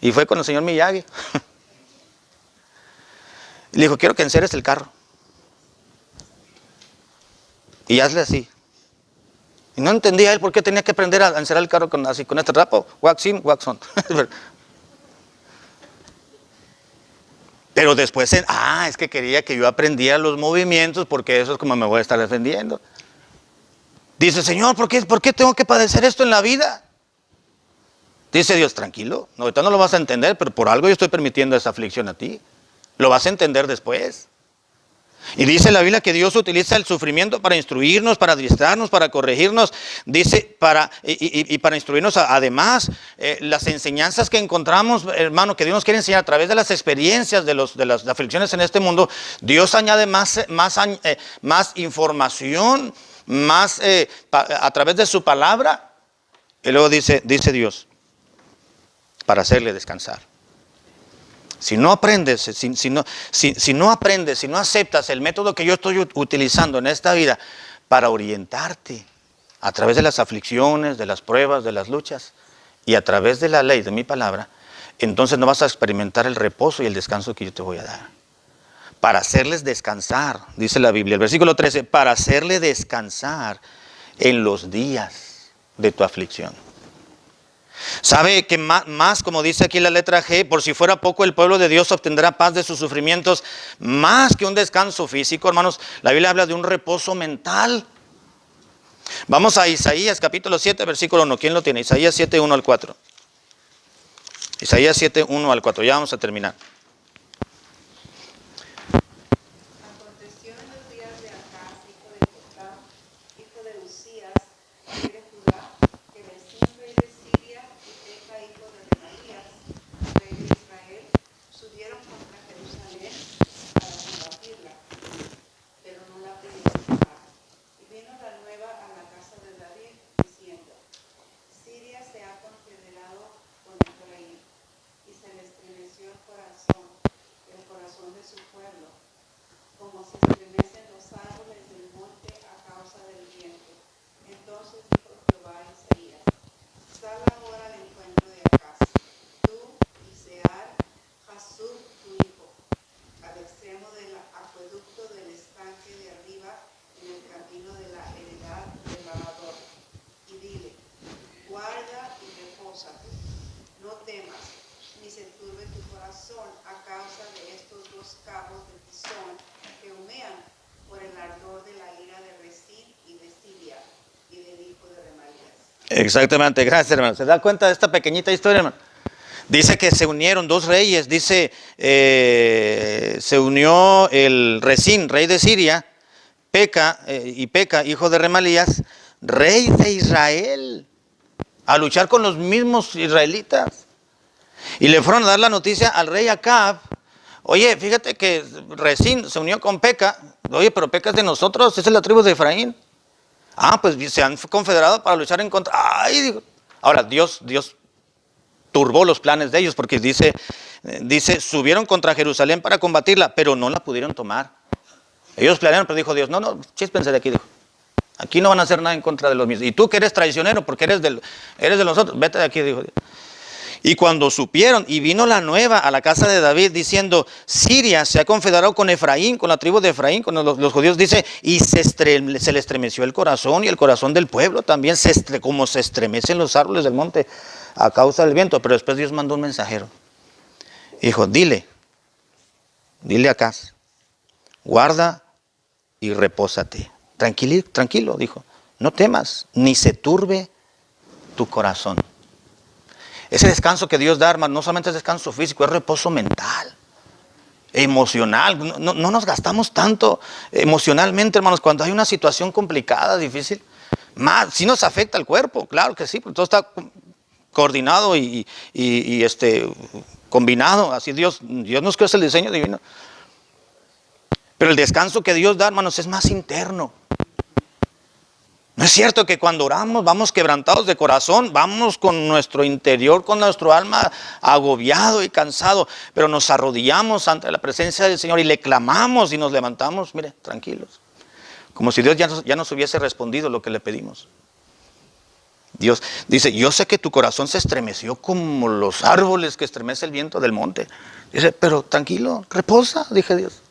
Y fue con el señor Miyagi. Y le dijo, quiero que enceres el carro. Y hazle así. Y no entendía él por qué tenía que aprender a encerar el carro con este trapo. Wax in, wax on. Pero después, es que quería que yo aprendiera los movimientos porque eso es como me voy a estar defendiendo. Dice, Señor, ¿por qué tengo que padecer esto en la vida? Dice Dios, tranquilo, ahorita no lo vas a entender, pero por algo yo estoy permitiendo esa aflicción a ti. Lo vas a entender después. Y dice la Biblia que Dios utiliza el sufrimiento para instruirnos, para adiestrarnos, para corregirnos. Dice, para instruirnos. Además, las enseñanzas que encontramos, hermano, que Dios nos quiere enseñar a través de las experiencias de las aflicciones en este mundo, Dios añade más información, a través de su palabra. Y luego dice Dios, para hacerle descansar. Si no aprendes, si no aceptas el método que yo estoy utilizando en esta vida para orientarte a través de las aflicciones, de las pruebas, de las luchas y a través de la ley, de mi palabra, entonces no vas a experimentar el reposo y el descanso que yo te voy a dar. Para hacerles descansar, dice la Biblia, el versículo 13, para hacerle descansar en los días de tu aflicción. Sabe que más, como dice aquí la letra G, por si fuera poco, el pueblo de Dios obtendrá paz de sus sufrimientos, más que un descanso físico, hermanos. La Biblia habla de un reposo mental. Vamos a Isaías capítulo 7, versículo 1. ¿Quién lo tiene? Isaías 7, 1 al 4. Isaías 7, 1 al 4. Ya vamos a terminar. Aconteció en los días de Acaz, hijo de Jotam, hijo de Uzías, rey de Judá, que Rezín, rey de Siria, y Peca, hijo de Remalías, rey de Israel, subieron contra Jerusalén para combatirla, pero no la pudieron tomar. Y vino la nueva a la casa de David, diciendo, Siria se ha confederado con Efraín, y se le estremeció el corazón de su pueblo, como se estremecen los árboles del monte a causa del viento. Entonces dijo Jehová a Isaías, sal ahora al encuentro de Acaz, tú y Sear, Jasub tu hijo, al extremo del acueducto del estanque de arriba, en el camino de la heredad del lavador, y dile, guarda y repósate, no temas, ni se turbe tu corazón a causa de estos dos cabos de tizón que humean por el ardor de la ira de Rezín y de Siria y del hijo de Remalías. Exactamente, gracias, hermano. ¿Se da cuenta de esta pequeñita historia, hermano? Dice que se unieron dos reyes. Dice, se unió el Rezín, rey de Siria, Peca, hijo de Remalías, rey de Israel, a luchar con los mismos israelitas. Y le fueron a dar la noticia al rey Acab. Oye, fíjate que Rezín se unió con Peca. Oye, pero Peca es de nosotros, es de la tribu de Efraín. Pues se han confederado para luchar en contra. Ay, digo. Ahora, Dios turbó los planes de ellos porque dice, subieron contra Jerusalén para combatirla, pero no la pudieron tomar. Ellos planearon, pero dijo Dios, no, chíspense de aquí, dijo. Aquí no van a hacer nada en contra de los mismos. Y tú que eres traicionero porque eres de nosotros, vete de aquí, dijo Dios. Y cuando supieron, y vino la nueva a la casa de David diciendo, Siria se ha confederado con Efraín, con la tribu de Efraín, con los judíos, dice, y se le estremeció el corazón y el corazón del pueblo también, como se estremecen los árboles del monte a causa del viento. Pero después Dios mandó un mensajero. Dijo, dile acá, guarda y repósate. Tranquilo, dijo, no temas, ni se turbe tu corazón. Ese descanso que Dios da, hermano, no solamente es descanso físico, es reposo mental, emocional. No nos gastamos tanto emocionalmente, hermanos, cuando hay una situación complicada, difícil. Más, sí nos afecta al cuerpo, claro que sí, pero todo está coordinado y combinado. Así Dios nos creó el diseño divino. Pero el descanso que Dios da, hermanos, es más interno. No es cierto que cuando oramos vamos quebrantados de corazón, vamos con nuestro interior, con nuestro alma agobiado y cansado, pero nos arrodillamos ante la presencia del Señor y le clamamos y nos levantamos, mire, tranquilos, Como si Dios ya nos hubiese respondido lo que le pedimos. Dios dice, yo sé que tu corazón se estremeció como los árboles que estremece el viento del monte. Dice, pero tranquilo, reposa, dije Dios.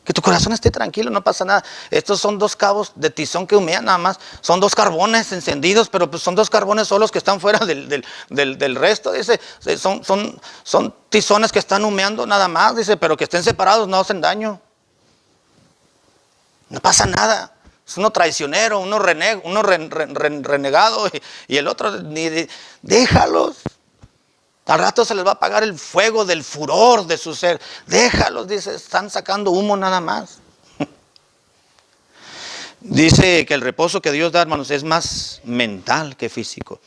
Que tu corazón esté tranquilo, no pasa nada. Estos son 2 cabos de tizón que humean nada más. Son 2 carbones encendidos, pero pues son 2 carbones solos que están fuera del resto. Dice, son tizones que están humeando nada más. Dice, pero que estén separados no hacen daño. No pasa nada. Es uno traicionero, uno renegado y el otro, déjalos. Al rato se les va a apagar el fuego del furor de su ser. Déjalos, dice, están sacando humo nada más. Dice que el reposo que Dios da, hermanos, es más mental que físico.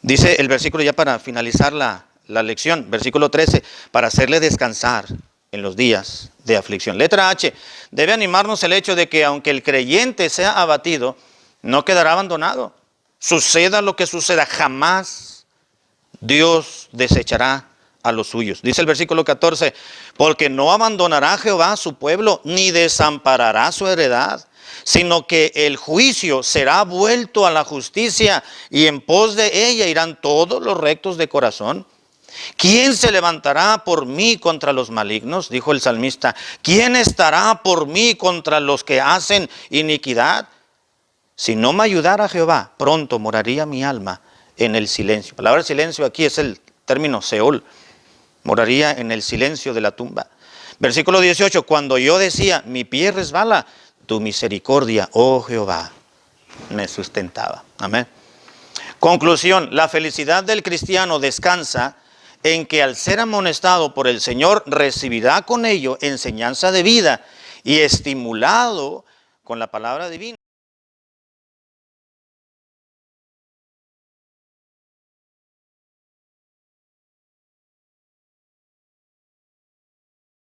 Dice el versículo ya para finalizar la lección, versículo 13, para hacerle descansar en los días de aflicción. Letra H, debe animarnos el hecho de que aunque el creyente sea abatido, no quedará abandonado. Suceda lo que suceda, jamás Dios desechará a los suyos. Dice el versículo 14, porque no abandonará Jehová a su pueblo, ni desamparará su heredad, sino que el juicio será vuelto a la justicia, y en pos de ella irán todos los rectos de corazón. ¿Quién se levantará por mí contra los malignos? Dijo el salmista. ¿Quién estará por mí contra los que hacen iniquidad? Si no me ayudara Jehová, pronto moraría mi alma en el silencio. La palabra silencio aquí es el término Seol. Moraría en el silencio de la tumba. Versículo 18, cuando yo decía, mi pie resbala, tu misericordia, oh Jehová, me sustentaba. Amén. Conclusión, la felicidad del cristiano descansa en que al ser amonestado por el Señor, recibirá con ello enseñanza de vida y estimulado con la palabra divina.